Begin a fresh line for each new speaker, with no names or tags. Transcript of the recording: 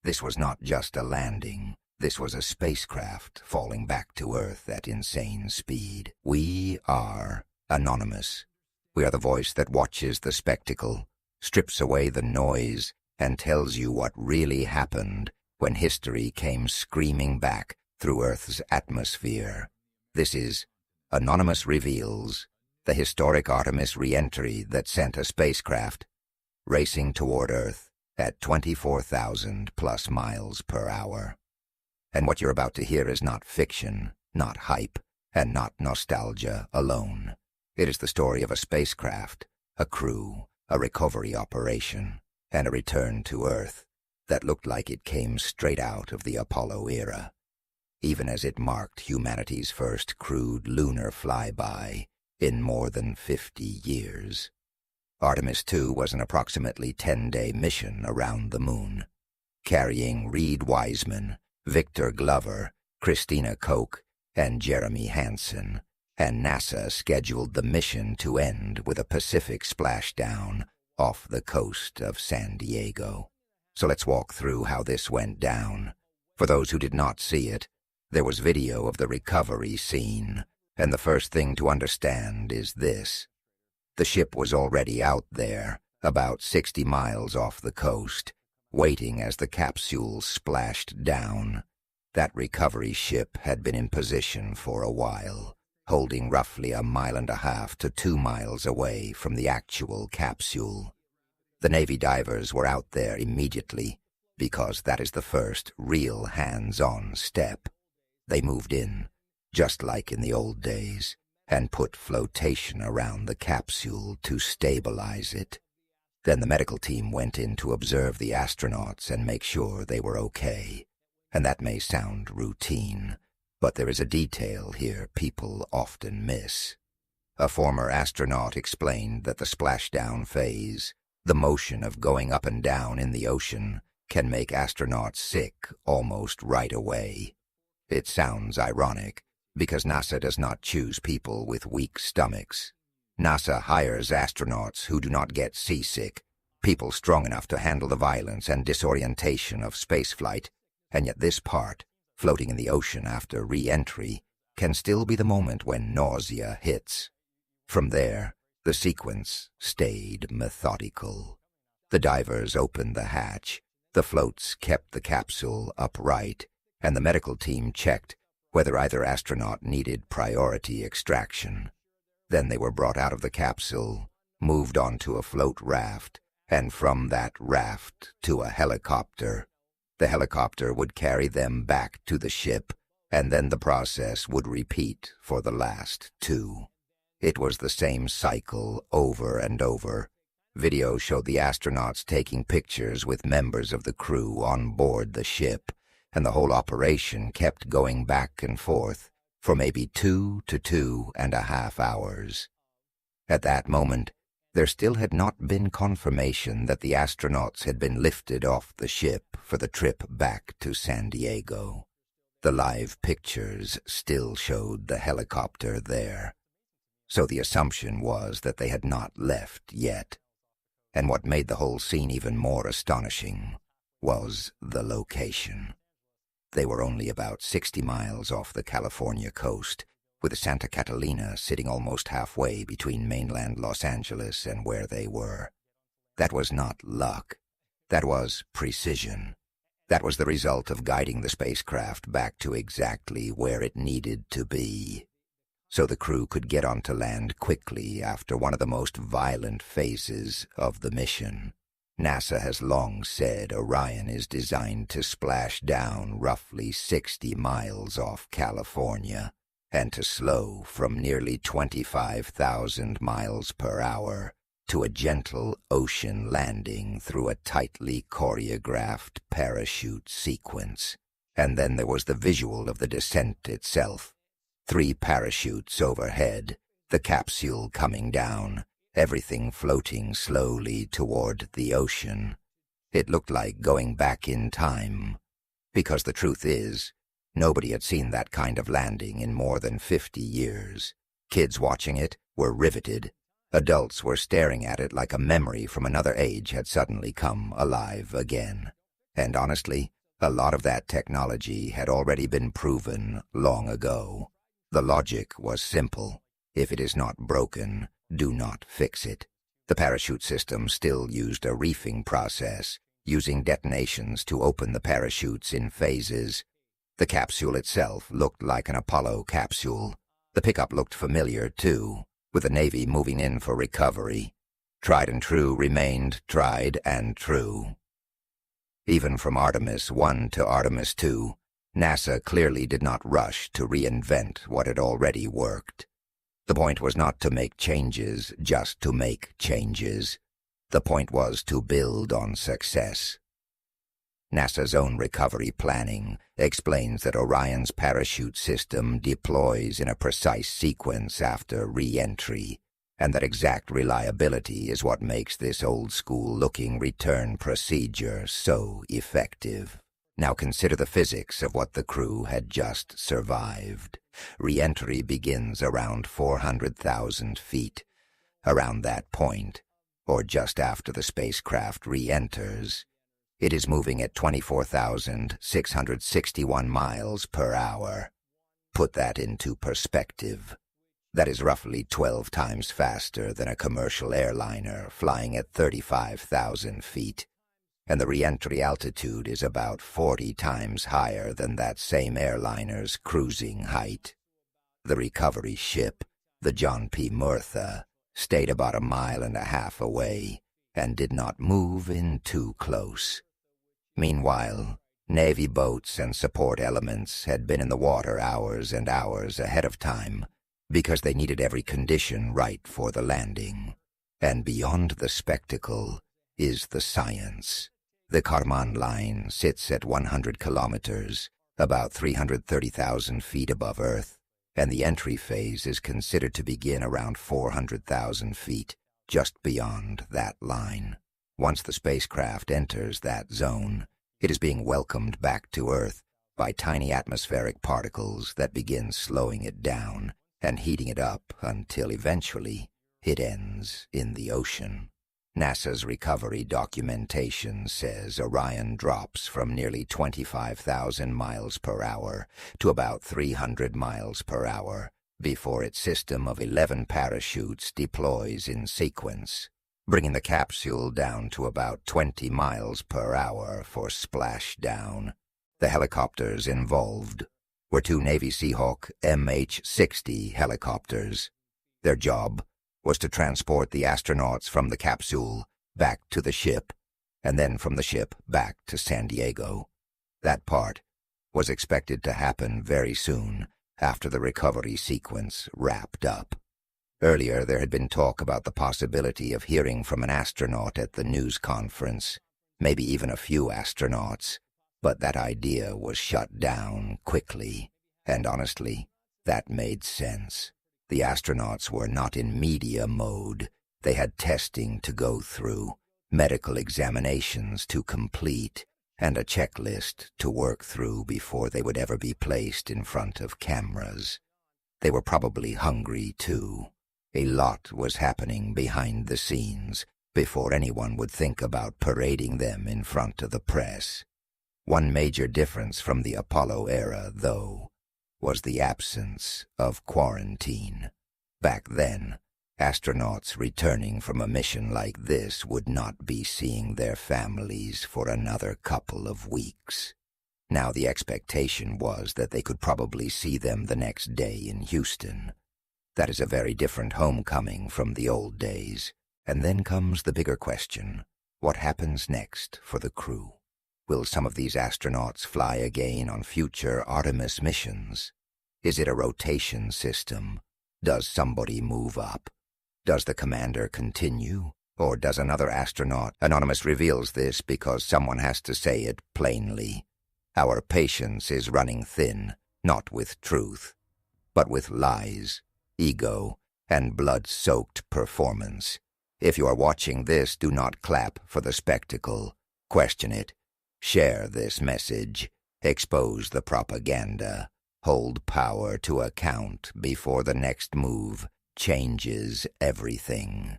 This was not just a landing. This was a spacecraft falling back to Earth at insane speed. We are anonymous. We are the voice that watches the spectacle, strips away the noise, and tells you what really happened when history came screaming back through Earth's atmosphere. This is Anonymous Reveals, the historic Artemis re-entry that sent a spacecraft racing toward Earth at 24,000 plus miles per hour. And what you're about to hear is not fiction, not hype, and not nostalgia alone. It is the story of a spacecraft, a crew, a recovery operation, and a return to Earth that looked like it came straight out of the Apollo era, even as it marked humanity's first crewed lunar flyby in more than 50 years. Artemis II was an approximately 10-day mission around the moon, carrying Reed Wiseman, Victor Glover, Christina Koch, and Jeremy Hansen, and NASA scheduled the mission to end with a Pacific splashdown off the coast of San Diego. So let's walk through how this went down. For those who did not see it, there was video of the recovery scene, and the first thing to understand is this. The ship was already out there, about 60 miles off the coast, waiting as the capsule splashed down. That recovery ship had been in position for a while, holding roughly 1.5 miles to 2 miles away from the actual capsule. The Navy divers were out there immediately, because that is the first real hands-on step. They moved in, just like in the old days, and put flotation around the capsule to stabilize it. Then the medical team went in to observe the astronauts and make sure they were okay. And that may sound routine, but there is a detail here people often miss. A former astronaut explained that the splashdown phase, the motion of going up and down in the ocean, can make astronauts sick almost right away. It sounds ironic, because NASA does not choose people with weak stomachs. NASA hires astronauts who do not get seasick, people strong enough to handle the violence and disorientation of spaceflight, and yet this part, floating in the ocean after re-entry, can still be the moment when nausea hits. From there, the sequence stayed methodical. The divers opened the hatch, the floats kept the capsule upright, and the medical team checked whether either astronaut needed priority extraction. Then they were brought out of the capsule, moved onto a float raft, and from that raft to a helicopter. The helicopter would carry them back to the ship, and then the process would repeat for the last two. It was the same cycle over and over. Video showed the astronauts taking pictures with members of the crew on board the ship, and the whole operation kept going back and forth for maybe 2 to 2.5 hours. At that moment, there still had not been confirmation that the astronauts had been lifted off the ship for the trip back to San Diego. The live pictures still showed the helicopter there. So the assumption was that they had not left yet. And what made the whole scene even more astonishing was the location. They were only about 60 miles off the California coast, with the Santa Catalina sitting almost halfway between mainland Los Angeles and where they were. That was not luck. That was precision. That was the result of guiding the spacecraft back to exactly where it needed to be, so the crew could get onto land quickly after one of the most violent phases of the mission. NASA has long said Orion is designed to splash down roughly 60 miles off California and to slow from nearly 25,000 miles per hour to a gentle ocean landing through a tightly choreographed parachute sequence. And then there was the visual of the descent itself. 3 parachutes overhead, the capsule coming down, everything floating slowly toward the ocean. It looked like going back in time, because the truth is, nobody had seen that kind of landing in more than 50 years. Kids watching it were riveted. Adults were staring at it like a memory from another age had suddenly come alive again. And honestly, a lot of that technology had already been proven long ago. The logic was simple. If it is not broken, do not fix it. The parachute system still used a reefing process, using detonations to open the parachutes in phases. The capsule itself looked like an Apollo capsule. The pickup looked familiar, too, with the Navy moving in for recovery. Tried and true remained tried and true. Even from Artemis 1 to Artemis 2, NASA clearly did not rush to reinvent what had already worked. The point was not to make changes just to make changes. The point was to build on success. NASA's own recovery planning explains that Orion's parachute system deploys in a precise sequence after re-entry, and that exact reliability is what makes this old-school-looking return procedure so effective. Now consider the physics of what the crew had just survived. Re-entry begins around 400,000 feet. Around that point, or just after the spacecraft re-enters, it is moving at 24,661 miles per hour. Put that into perspective. That is roughly 12 times faster than a commercial airliner flying at 35,000 feet. And the re-entry altitude is about 40 times higher than that same airliner's cruising height. The recovery ship, the John P. Murtha, stayed about 1.5 miles away and did not move in too close. Meanwhile, Navy boats and support elements had been in the water hours and hours ahead of time because they needed every condition right for the landing. And beyond the spectacle is the science. The Kármán line sits at 100 kilometers, about 330,000 feet above Earth, and the entry phase is considered to begin around 400,000 feet, just beyond that line. Once the spacecraft enters that zone, it is being welcomed back to Earth by tiny atmospheric particles that begin slowing it down and heating it up until eventually it ends in the ocean. NASA's recovery documentation says Orion drops from nearly 25,000 miles per hour to about 300 miles per hour before its system of 11 parachutes deploys in sequence, bringing the capsule down to about 20 miles per hour for splashdown. The helicopters involved were 2 Navy Seahawk MH-60 helicopters. Their job was to transport the astronauts from the capsule back to the ship, and then from the ship back to San Diego. That part was expected to happen very soon after the recovery sequence wrapped up. Earlier, there had been talk about the possibility of hearing from an astronaut at the news conference, maybe even a few astronauts, but that idea was shut down quickly, and honestly, that made sense. The astronauts were not in media mode. They had testing to go through, medical examinations to complete, and a checklist to work through before they would ever be placed in front of cameras. They were probably hungry, too. A lot was happening behind the scenes before anyone would think about parading them in front of the press. One major difference from the Apollo era, though, was the absence of quarantine. Back then, astronauts returning from a mission like this would not be seeing their families for another couple of weeks. Now the expectation was that they could probably see them the next day in Houston. That is a very different homecoming from the old days. And then comes the bigger question: what happens next for the crew? Will some of these astronauts fly again on future Artemis missions? Is it a rotation system? Does somebody move up? Does the commander continue? Or does another astronaut? Anonymous reveals this because someone has to say it plainly. Our patience is running thin, not with truth, but with lies, ego, and blood-soaked performance. If you are watching this, do not clap for the spectacle. Question it. Share this message. Expose the propaganda. Hold power to account before the next move changes everything.